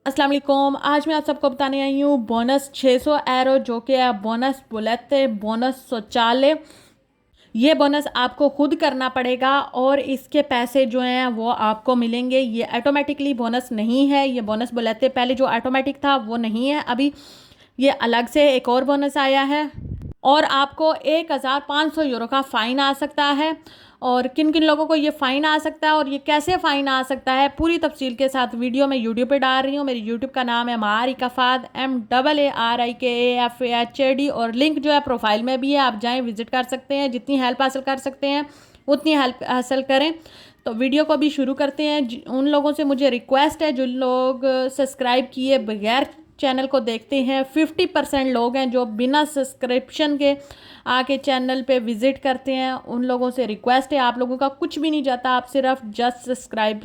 अस्सलाम वालेकुम। आज मैं आप सबको बताने आई हूँ बोनस 600 एरो जो कि है बोनस बुलेट बोनस शौचालय। ये बोनस आपको खुद करना पड़ेगा और इसके पैसे जो हैं वो आपको मिलेंगे। ये ऑटोमेटिकली बोनस नहीं है। ये बोनस बुलेट पहले जो ऑटोमेटिक था वो नहीं है, अभी ये अलग से एक और बोनस आया है और आपको 1500 यूरो का फ़ाइन आ सकता है। और किन किन लोगों को ये फ़ाइन आ सकता है और ये कैसे फ़ाइन आ सकता है, पूरी तफसील के साथ वीडियो मैं यूट्यूब पे डाल रही हूँ। मेरी यूट्यूब का नाम है मारिक अफ़ाद, MAARIKAFAHAD, और लिंक जो है प्रोफाइल में भी है, आप जाएँ विज़िट कर सकते हैं। जितनी हेल्प हासिल कर सकते हैं उतनी हेल्प हासिल करें। तो वीडियो को भी शुरू करते हैं। उन लोगों से मुझे रिक्वेस्ट है जो लोग सब्सक्राइब किए बगैर चैनल को देखते हैं, 50% लोग हैं जो बिना सब्सक्रिप्शन के आके चैनल पे विज़िट करते हैं। उन लोगों से रिक्वेस्ट है, आप लोगों का कुछ भी नहीं जाता, आप सिर्फ जस्ट सब्सक्राइब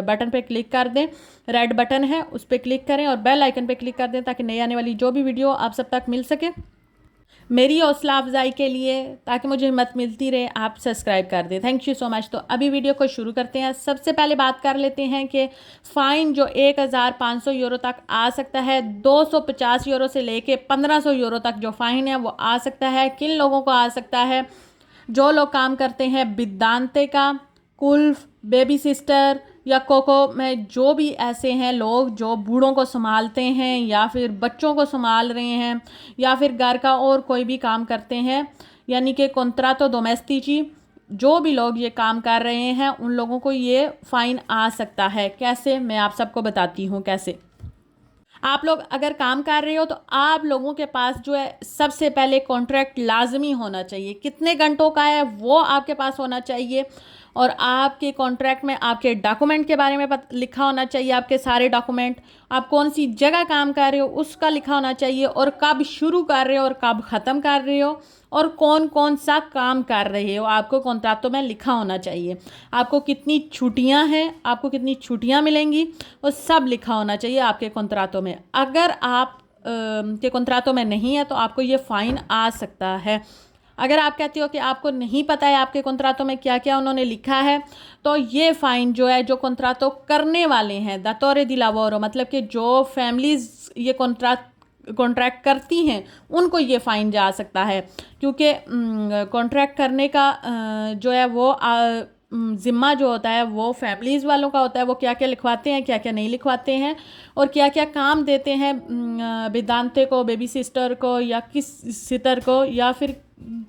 बटन पे क्लिक कर दें, रेड बटन है उस पर क्लिक करें और बेल आइकन पे क्लिक कर दें ताकि नई आने वाली जो भी वीडियो आप सब तक मिल सके। मेरी हौसला अफजाई के लिए, ताकि मुझे हिम्मत मिलती रहे, आप सब्सक्राइब कर दें। Thank you so much. तो अभी वीडियो को शुरू करते हैं। सबसे पहले बात कर लेते हैं कि फ़ाइन जो 1500 यूरो तक आ सकता है, 250 यूरो से लेके 1500 यूरो तक जो फ़ाइन है वो आ सकता है। किन लोगों को आ सकता है? जो लोग काम करते हैं बिदांते का, कुल्फ, बेबी सिस्टर या कोको में, जो भी ऐसे हैं लोग जो बूढ़ों को संभालते हैं या फिर बच्चों को संभाल रहे हैं या फिर घर का और कोई भी काम करते हैं, यानी कि कॉन्ट्रातो डोमेस्टिची, जो भी लोग ये काम कर रहे हैं उन लोगों को ये फ़ाइन आ सकता है। कैसे, मैं आप सबको बताती हूँ कैसे। आप लोग अगर काम कर रहे हो तो आप लोगों के पास जो है सबसे पहले कॉन्ट्रैक्ट लाजमी होना चाहिए। कितने घंटों का है वो आपके पास होना चाहिए और आपके कॉन्ट्रैक्ट में आपके डॉक्यूमेंट के बारे में लिखा होना चाहिए। आपके सारे डॉक्यूमेंट, आप कौन सी जगह काम कर रहे हो उसका लिखा होना चाहिए और कब शुरू कर रहे हो और कब ख़त्म कर रहे हो और कौन कौन सा काम कर रहे हो, आपको कॉन्ट्रैक्टों में लिखा होना चाहिए। आपको कितनी छुट्टियां हैं, आपको कितनी छुट्टियां मिलेंगी, वो सब लिखा होना चाहिए आपके कॉन्ट्रैक्टों में। अगर आप के कॉन्ट्रैक्टों में नहीं है तो आपको ये फ़ाइन आ सकता है। अगर आप कहते हो कि आपको नहीं पता है आपके कॉन्ट्रैक्टों में क्या क्या उन्होंने लिखा है, तो ये फ़ाइन जो है जो कॉन्ट्रैक्टों करने वाले हैं दातोरे दी लावोरो, मतलब कि जो फैमिलीज़ ये कॉन्ट्रैक्ट करती हैं उनको ये फ़ाइन जा सकता है। क्योंकि कॉन्ट्रैक्ट करने का जो है वो ज़िम्मा जो होता है वो फैमिलीज़ वालों का होता है। वो क्या क्या लिखवाते हैं, क्या क्या नहीं लिखवाते हैं और क्या क्या काम देते हैं बिदांते को, बेबी सिस्टर को या किस सितर को या फिर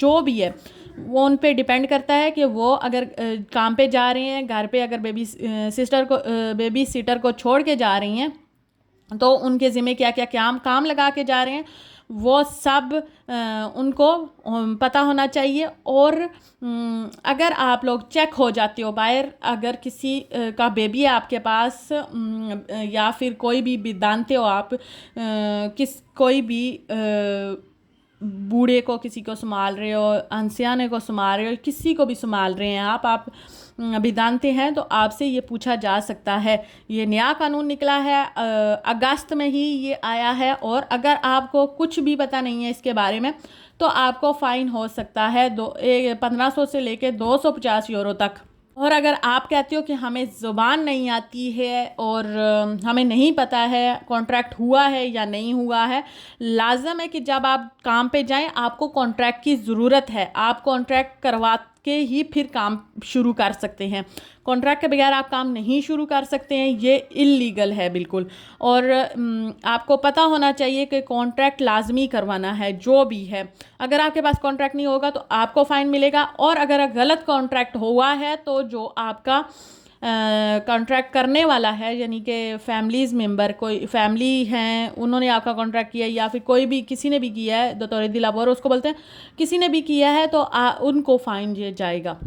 जो भी है, वो उन पे डिपेंड करता है कि वो अगर काम पे जा रहे हैं, घर पे अगर बेबी सिटर को छोड़ के जा रही हैं तो उनके ज़िम्मे क्या क्या काम लगा के जा रहे हैं, वो सब उनको पता होना चाहिए। और अगर आप लोग चेक हो जाते हो बाहर, अगर किसी का बेबी है आपके पास या फिर कोई भी बिदानते हो आप, कोई भी बूढ़े को किसी को संभाल रहे हो, अनसियाने को संभाल रहे हो, किसी को भी संभाल रहे हैं आप बिदानते हैं, तो आपसे ये पूछा जा सकता है। ये नया कानून निकला है, अगस्त में ही ये आया है और अगर आपको कुछ भी पता नहीं है इसके बारे में तो आपको फ़ाइन हो सकता है 1500 से लेके 250 यूरो तक। और अगर आप कहते हो कि हमें ज़ुबान नहीं आती है और हमें नहीं पता है कॉन्ट्रैक्ट हुआ है या नहीं हुआ है, लाजम है कि जब आप काम पे जाएं आपको कॉन्ट्रैक्ट की ज़रूरत है। आप कॉन्ट्रैक्ट करवा के ही फिर काम शुरू कर सकते हैं। कॉन्ट्रैक्ट के बगैर आप काम नहीं शुरू कर सकते हैं, ये इल्लीगल है बिल्कुल। और आपको पता होना चाहिए कि कॉन्ट्रैक्ट लाजमी करवाना है जो भी है। अगर आपके पास कॉन्ट्रैक्ट नहीं होगा तो आपको फ़ाइन मिलेगा और अगर गलत कॉन्ट्रैक्ट हुआ है तो जो आपका कॉन्ट्रैक्ट करने वाला है, यानी कि फैमिलीज़ मेंबर, कोई फैमिली हैं उन्होंने आपका कॉन्ट्रैक्ट किया या फिर कोई भी किसी ने भी किया है, दोतोरे दिलावर उसको बोलते हैं, किसी ने भी किया है तो उनको फ़ाइन दिया जाएगा।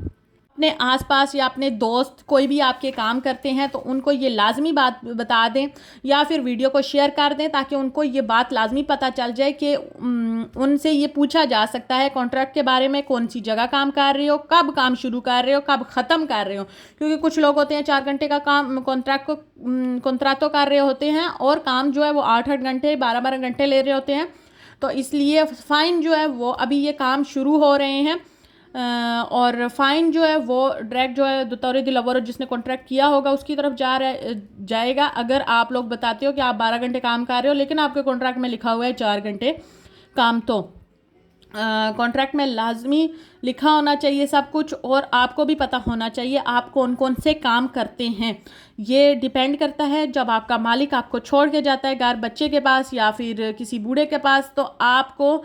अपने आसपास या अपने दोस्त कोई भी आपके काम करते हैं तो उनको ये लाजमी बात बता दें या फिर वीडियो को शेयर कर दें ताकि उनको ये बात लाजमी पता चल जाए कि उनसे ये पूछा जा सकता है कॉन्ट्रैक्ट के बारे में, कौन सी जगह काम कर रहे हो, कब काम शुरू कर रहे हो, कब ख़त्म कर रहे हो। क्योंकि कुछ लोग होते हैं 4 घंटे का काम कॉन्ट्रैक्टो कर रहे होते हैं और काम जो है वो 8-8 घंटे 12-12 घंटे ले रहे होते हैं। तो इसलिए फ़ाइन जो है वो, अभी ये काम शुरू हो रहे हैं और फ़ाइन जो है वो डायरेक्ट जो है बतौर दी लवर जिसने कॉन्ट्रैक्ट किया होगा उसकी तरफ जाएगा। अगर आप लोग बताते हो कि आप 12 घंटे काम कर रहे हो लेकिन आपके कॉन्ट्रैक्ट में लिखा हुआ है 4 घंटे काम, तो कॉन्ट्रैक्ट में लाजमी लिखा होना चाहिए सब कुछ, और आपको भी पता होना चाहिए आप कौन कौन से काम करते हैं। ये डिपेंड करता है जब आपका मालिक आपको छोड़ के जाता है घर बच्चे के पास या फिर किसी बूढ़े के पास, तो आपको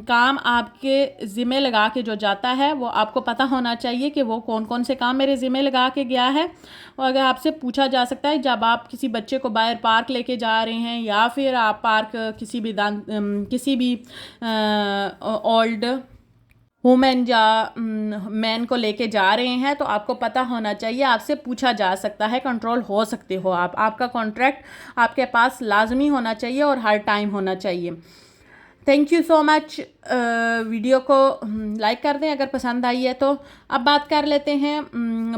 काम आपके ज़िम्मे लगा के जो जाता है वो आपको पता होना चाहिए कि वो कौन कौन से काम मेरे ज़िम्मे लगा के गया है। और अगर आपसे पूछा जा सकता है जब आप किसी बच्चे को बाहर पार्क लेके जा रहे हैं या फिर आप पार्क किसी भी ओल्ड वुमेन या मैन को लेके जा रहे हैं तो आपको पता होना चाहिए, आपसे पूछा जा सकता है, कंट्रोल हो सकते हो आप। आपका कॉन्ट्रैक्ट आपके पास लाजमी होना चाहिए और हर टाइम होना चाहिए। Thank you so much. Video को लाइक कर दें अगर पसंद आई है तो। अब बात कर लेते हैं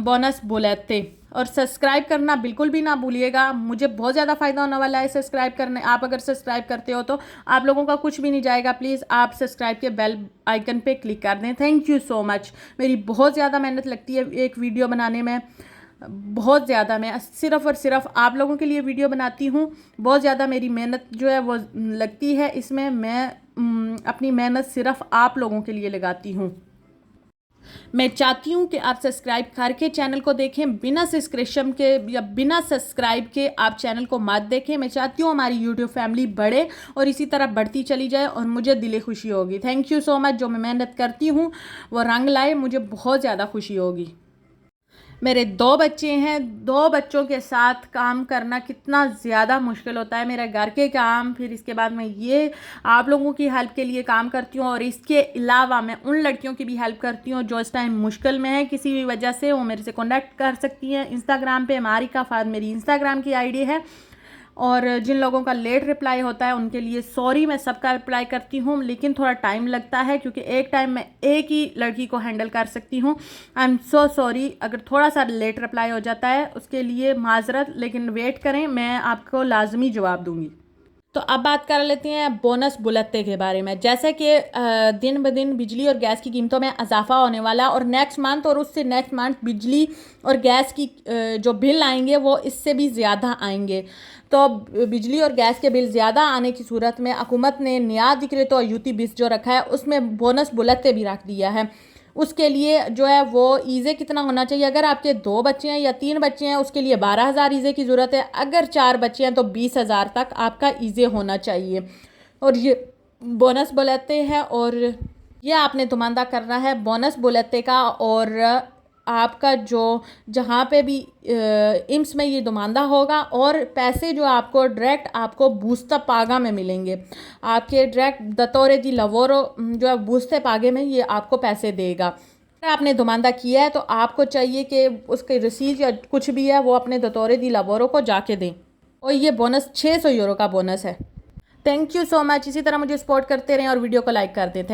बोनस बुलेते, और सब्सक्राइब करना बिल्कुल भी ना भूलिएगा, मुझे बहुत ज़्यादा फ़ायदा होने वाला है सब्सक्राइब करने। आप अगर सब्सक्राइब करते हो तो आप लोगों का कुछ भी नहीं जाएगा, प्लीज़ आप सब्सक्राइब के बेल आइकन पे क्लिक कर दें। Thank you so much. मेरी बहुत ज़्यादा मेहनत लगती है एक वीडियो बनाने में, बहुत ज़्यादा। मैं सिर्फ़ और सिर्फ आप लोगों के लिए वीडियो बनाती हूँ, बहुत ज़्यादा मेरी मेहनत जो है वो लगती है इसमें। मैं अपनी मेहनत सिर्फ आप लोगों के लिए लगाती हूँ। मैं चाहती हूँ कि आप सब्सक्राइब करके चैनल को देखें, बिना सब्सक्रिप्शन के या बिना सब्सक्राइब के आप चैनल को मत देखें। मैं चाहती हूँ हमारी यूट्यूब फैमिली बढ़े और इसी तरह बढ़ती चली जाए और मुझे दिली खुशी होगी। Thank you so much. जो मैं मेहनत करती हूँ वो रंग लाए, मुझे बहुत ज़्यादा खुशी होगी। मेरे 2 बच्चे हैं, 2 बच्चों के साथ काम करना कितना ज़्यादा मुश्किल होता है। मेरा घर के काम, फिर इसके बाद मैं ये आप लोगों की हेल्प के लिए काम करती हूँ, और इसके अलावा मैं उन लड़कियों की भी हेल्प करती हूँ जो इस टाइम मुश्किल में है किसी भी वजह से। वो मेरे से कॉन्टैक्ट कर सकती हैं इंस्टाग्राम पे, मारिका फाद मेरी इंस्टाग्राम की आईडी है। और जिन लोगों का लेट रिप्लाई होता है उनके लिए सॉरी, मैं सबका रिप्लाई करती हूँ लेकिन थोड़ा टाइम लगता है क्योंकि एक टाइम में एक ही लड़की को हैंडल कर सकती हूँ। आई एम सो सॉरी अगर थोड़ा सा लेट रिप्लाई हो जाता है, उसके लिए माजरत, लेकिन वेट करें, मैं आपको लाजमी जवाब दूँगी। तो अब बात कर लेते हैं बोनस बुलत्ते के बारे में। जैसे कि दिन ब दिन बिजली और गैस की कीमतों में इजाफा होने वाला, और नेक्स्ट मंथ और उससे नेक्स्ट मंथ बिजली और गैस की जो बिल आएंगे वो इससे भी ज़्यादा आएंगे। तो बिजली और गैस के बिल ज़्यादा आने की सूरत में हुकूमत ने नया दिक्रे तो यूटी 20 जो रखा है उसमें बोनस बुलत्ते भी रख दिया है। उसके लिए जो है वो ईज़े कितना होना चाहिए, अगर आपके 2 बच्चे हैं या 3 बच्चे हैं उसके लिए 12,000 ईज़े की ज़रूरत है, अगर 4 बच्चे हैं तो 20,000 तक आपका ईज़े होना चाहिए। और ये बोनस बुलत्ते हैं, और ये आपने तुमांदा करना है बोनस बुलत्ते का। और आपका जो जहाँ पे भी इम्स में ये दुमानदा होगा, और पैसे जो आपको डायरेक्ट आपको बूस्ता पागा में मिलेंगे, आपके डायरेक्ट दतौरे दी लवोरो जो है बूस्ते पागे में ये आपको पैसे देगा। अगर आपने दुमानदा किया है तो आपको चाहिए कि उसकी रसीद या कुछ भी है वो अपने दतौरे दी लवोरो को जाके दें। और ये बोनस 600 यूरो का बोनस है। Thank you so much. इसी तरह मुझे सपोर्ट करते रहें और वीडियो को लाइक कर दें।